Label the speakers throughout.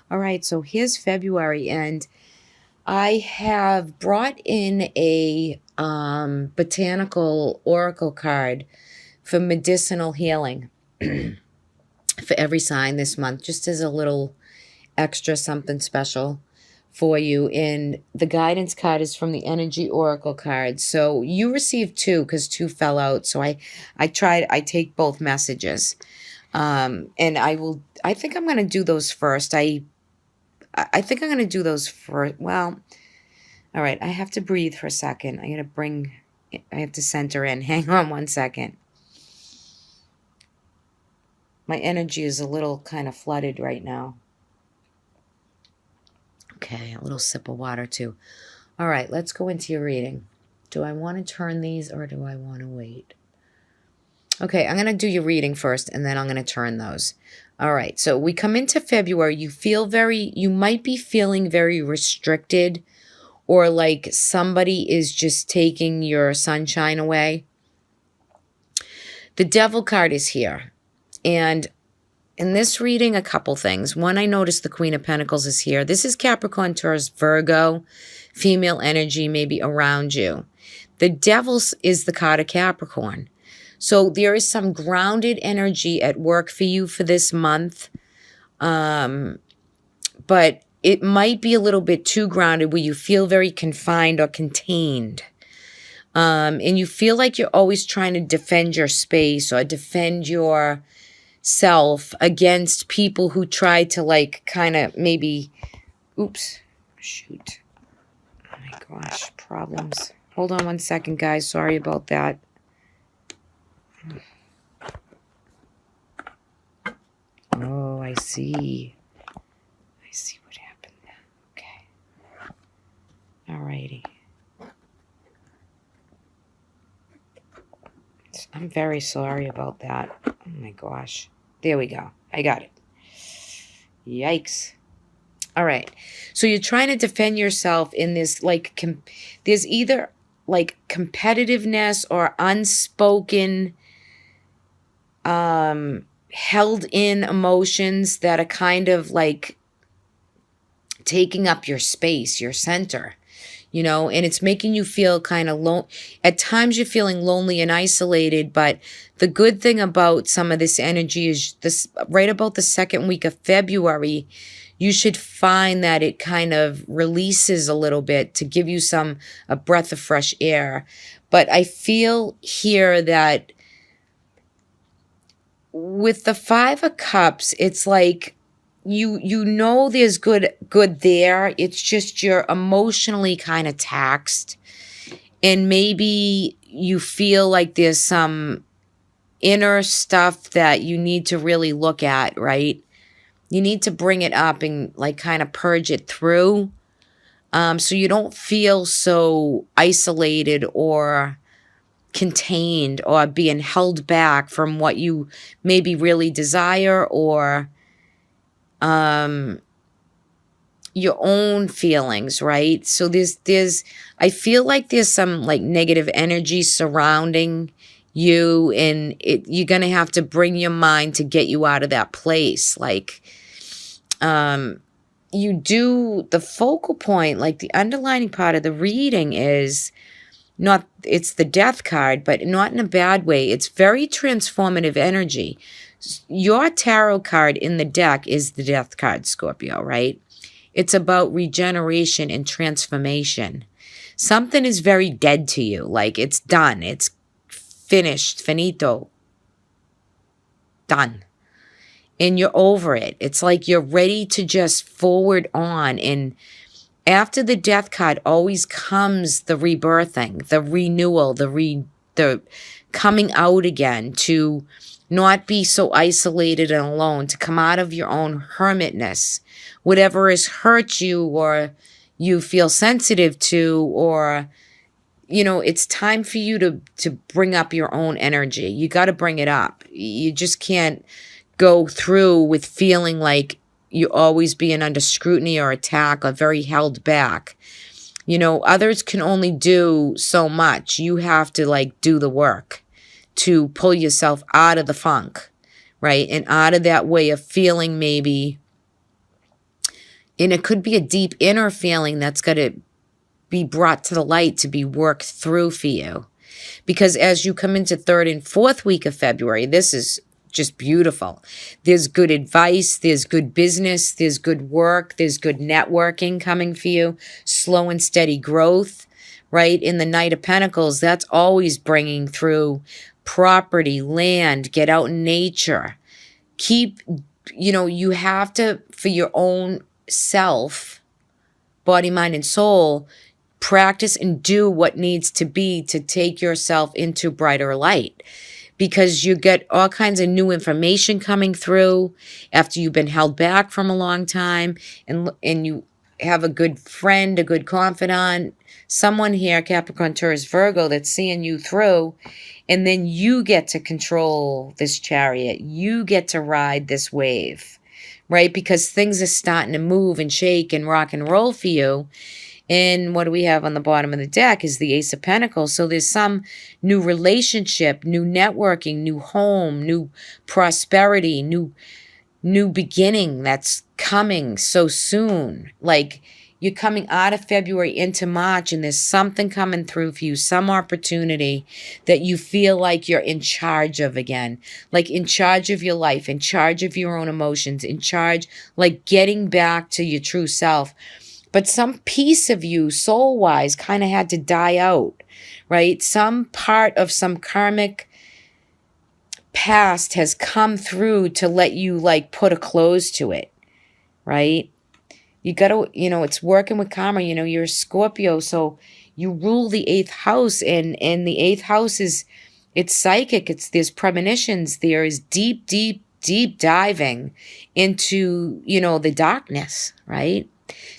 Speaker 1: All right, so here's February, and I have brought in a botanical oracle card for medicinal healing for every sign this month, just as a little extra something special for you. And the guidance card is from the energy oracle card. So you received two because two fell out. So I take both messages. And I think I'm going to do those first. I think I'm going to do those first. Well, all right. I have to breathe for a second. I have to center in. Hang on one second. My energy is a little kind of flooded right now. Okay, a little sip of water too. All right, let's go into your reading. Do I want to turn these or do I want to wait? Okay, I'm going to do your reading first and then I'm going to turn those. All right, so we come into February. You might be feeling very restricted, or like somebody is just taking your sunshine away. The Devil card is here. And in this reading, a couple things. One, I noticed the Queen of Pentacles is here. This is Capricorn, Taurus, Virgo, female energy maybe around you. The Devil is the card of Capricorn. So there is some grounded energy at work for you for this month. But it might be a little bit too grounded where you feel very confined or contained. And you feel like you're always trying to defend your space or defend your self against people who try to like kind of maybe, oops, shoot. Oh my gosh, problems. Hold on one second, guys. Sorry about that. Oh, I see. I see what happened. Okay. Alrighty. I'm very sorry about that. Oh my gosh. There we go. I got it. Yikes. All right. So you're trying to defend yourself in this, like, there's either like competitiveness or unspoken, held in emotions that are kind of like taking up your space, your center, and it's making you feel kind of lonely. At times you're feeling lonely and isolated, but the good thing about some of this energy is this, right about the second week of February, you should find that it kind of releases a little bit to give you a breath of fresh air. But I feel here that with the Five of Cups, it's like you know there's good there. It's just you're emotionally kind of taxed, and maybe you feel like there's some inner stuff that you need to really look at, right? You need to bring it up and like kind of purge it through, so you don't feel so isolated or contained or being held back from what you maybe really desire, or your own feelings, right? So I feel like there's some like negative energy surrounding you, and you're going to have to bring your mind to get you out of that place. Like, you do the focal point, like the underlining part of the reading is it's the Death card, but not in a bad way. It's very transformative energy. Your tarot card in the deck is the Death card, Scorpio, right? It's about regeneration and transformation. Something is very dead to you. Like, it's done. It's finished. Finito. Done. And you're over it. It's like you're ready to just forward on. And after the Death card always comes the rebirthing, the renewal, the coming out again, to not be so isolated and alone, to come out of your own hermitness. Whatever has hurt you or you feel sensitive to, or, it's time for you to bring up your own energy. You got to bring it up. You just can't go through with feeling like you're always being under scrutiny or attack or very held back. Others can only do so much. You have to like do the work to pull yourself out of the funk, right? And out of that way of feeling maybe And it could be a deep inner feeling that's going to be brought to the light to be worked through for you. Because as you come into 3rd and 4th week of February, this is just beautiful. There's good advice, there's good business, there's good work, there's good networking coming for you, slow and steady growth, right? In the Knight of Pentacles, that's always bringing through property, land, get out in nature. Keep, you have to, for your own self, body, mind, and soul, practice and do what needs to be to take yourself into brighter light, because you get all kinds of new information coming through after you've been held back from a long time, and you have a good friend, a good confidant, someone here, Capricorn, Taurus, Virgo, that's seeing you through, and then you get to control this chariot. You get to ride this wave, right? Because things are starting to move and shake and rock and roll for you. And what do we have on the bottom of the deck is the Ace of Pentacles. So there's some new relationship, new networking, new home, new prosperity, new beginning that's coming so soon. Like, you're coming out of February into March, and there's something coming through for you, some opportunity that you feel like you're in charge of again, like in charge of your life, in charge of your own emotions, in charge, like getting back to your true self. But some piece of you, soul-wise, kind of had to die out, right? Some part of some karmic past has come through to let you, like, put a close to it, right? You got to, it's working with karma. You're a Scorpio, so you rule the 8th house, and the 8th house it's psychic. There's premonitions. There is deep, deep, deep diving into, the darkness, right?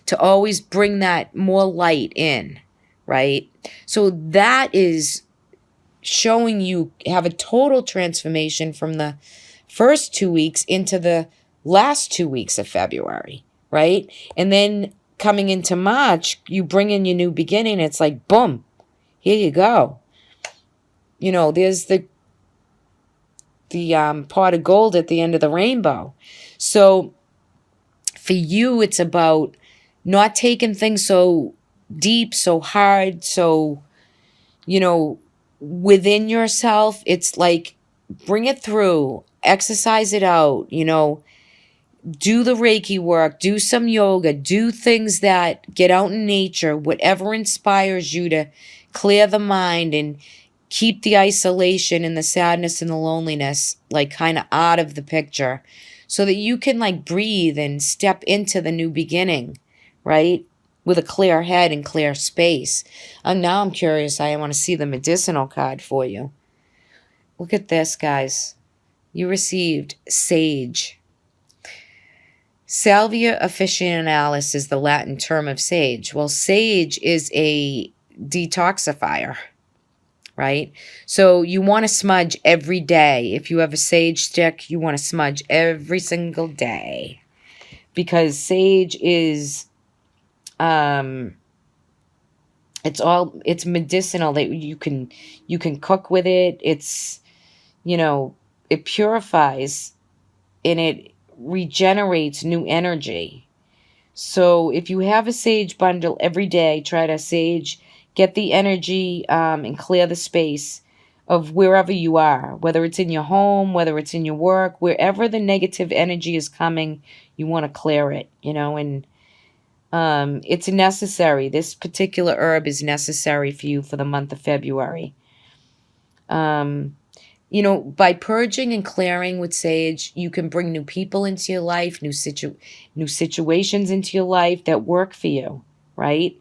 Speaker 1: To always bring that more light in, right? So that is showing you have a total transformation from the first 2 weeks into the last 2 weeks of February, right? And then coming into March, you bring in your new beginning. It's like, boom, here you go. There's the pot of gold at the end of the rainbow. So for you, it's about not taking things so deep, so hard, so, within yourself. It's like, bring it through, exercise it out, do the Reiki work, do some yoga, do things that get out in nature, whatever inspires you to clear the mind and keep the isolation and the sadness and the loneliness, like, kind of out of the picture, so that you can, like, breathe and step into the new beginning, right? With a clear head and clear space. And now I'm curious. I want to see the medicinal card for you. Look at this, guys. You received sage. Salvia officinalis is the Latin term of sage. Well, sage is a detoxifier, right? So you want to smudge every day. If you have a sage stick, you want to smudge every single day, because sage is it's medicinal. That you can cook with it. It's, it purifies and it regenerates new energy. So if you have a sage bundle every day, try to sage, get the energy and clear the space of wherever you are, whether it's in your home, whether it's in your work, wherever the negative energy is coming, you want to clear it, and it's necessary. This particular herb is necessary for you for the month of February. By purging and clearing with sage, you can bring new people into your life, new situations into your life that work for you, right?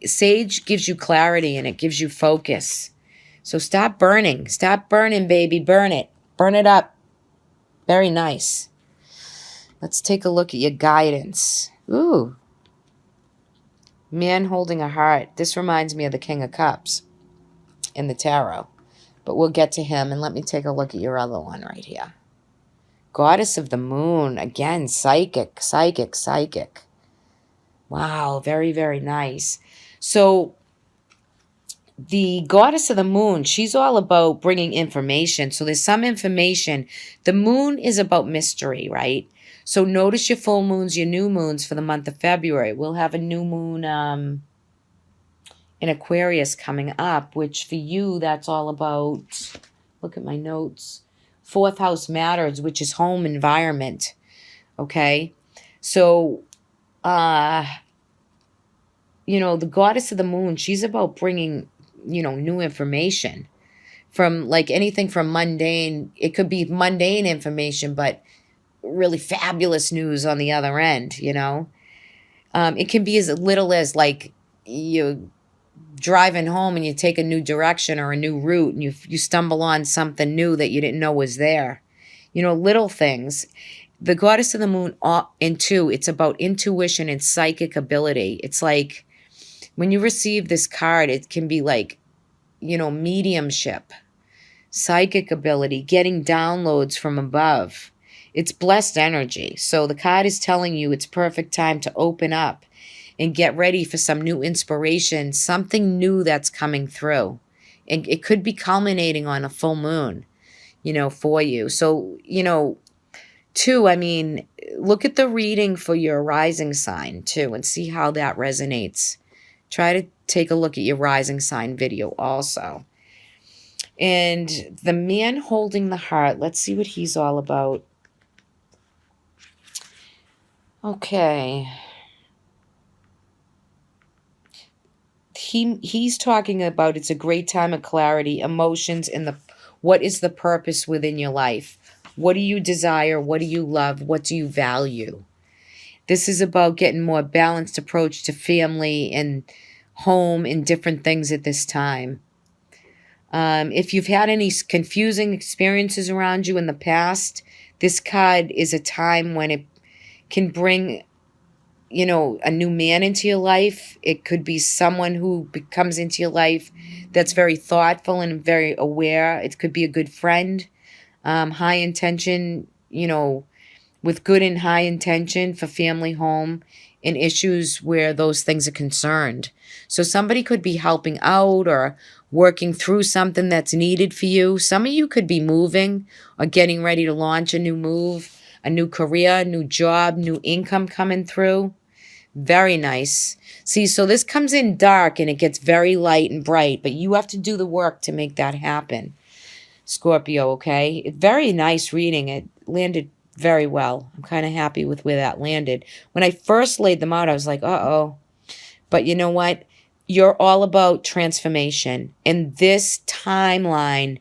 Speaker 1: Sage gives you clarity and it gives you focus. So stop burning. Stop burning, baby. Burn it. Burn it up. Very nice. Let's take a look at your guidance. Ooh. Man holding a heart. This reminds me of the King of Cups in the tarot. But we'll get to him, and let me take a look at your other one right here. Goddess of the Moon. Again, psychic, psychic, psychic. Wow, very, very nice. So the Goddess of the Moon, she's all about bringing information. So there's some information. The moon is about mystery, right? So notice your full moons, your new moons for the month of February. We'll have a new moon in Aquarius coming up, which for you, that's all about, look at my notes, 4th house matters, which is home environment. Okay. So, you know, the goddess of the moon, she's about bringing, you know, new information from like anything from mundane. It could be mundane information, but really fabulous news on the other end, you know. It can be as little as like you driving home and you take a new direction or a new route and you stumble on something new that you didn't know was there. You know, little things. The goddess of the moon in 2, it's about intuition and psychic ability. It's like when you receive this card, it can be like, you know, mediumship, psychic ability, getting downloads from above. It's blessed energy. So the card is telling you it's perfect time to open up and get ready for some new inspiration, something new that's coming through. And it could be culminating on a full moon, you know, for you. So, you know, 2, I mean, look at the reading for your rising sign too and see how that resonates. Try to take a look at your rising sign video also. And the man holding the heart, let's see what he's all about. Okay. He's talking about it's a great time of clarity, emotions, and what is the purpose within your life? What do you desire? What do you love? What do you value? This is about getting more balanced approach to family and home and different things at this time. If you've had any confusing experiences around you in the past, this card is a time when it can bring, you know, a new man into your life. It could be someone who comes into your life that's very thoughtful and very aware. It could be a good friend, high intention, you know, with good and high intention for family, home, and issues where those things are concerned. So somebody could be helping out or working through something that's needed for you. Some of you could be moving or getting ready to launch a new move, a new career, new job, new income coming through. Very nice. See, so this comes in dark and it gets very light and bright, but you have to do the work to make that happen, Scorpio, okay? Very nice reading. It landed very well. I'm kind of happy with where that landed. When I first laid them out, I was like, uh-oh. But you know what? You're all about transformation. And this timeline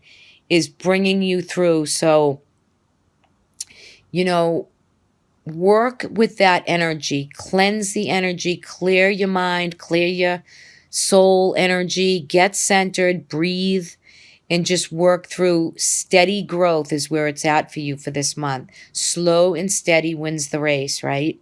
Speaker 1: is bringing you through. So, you know, work with that energy. Cleanse the energy. Clear your mind. Clear your soul energy. Get centered. Breathe. And just work through steady growth is where it's at for you for this month. Slow and steady wins the race, right?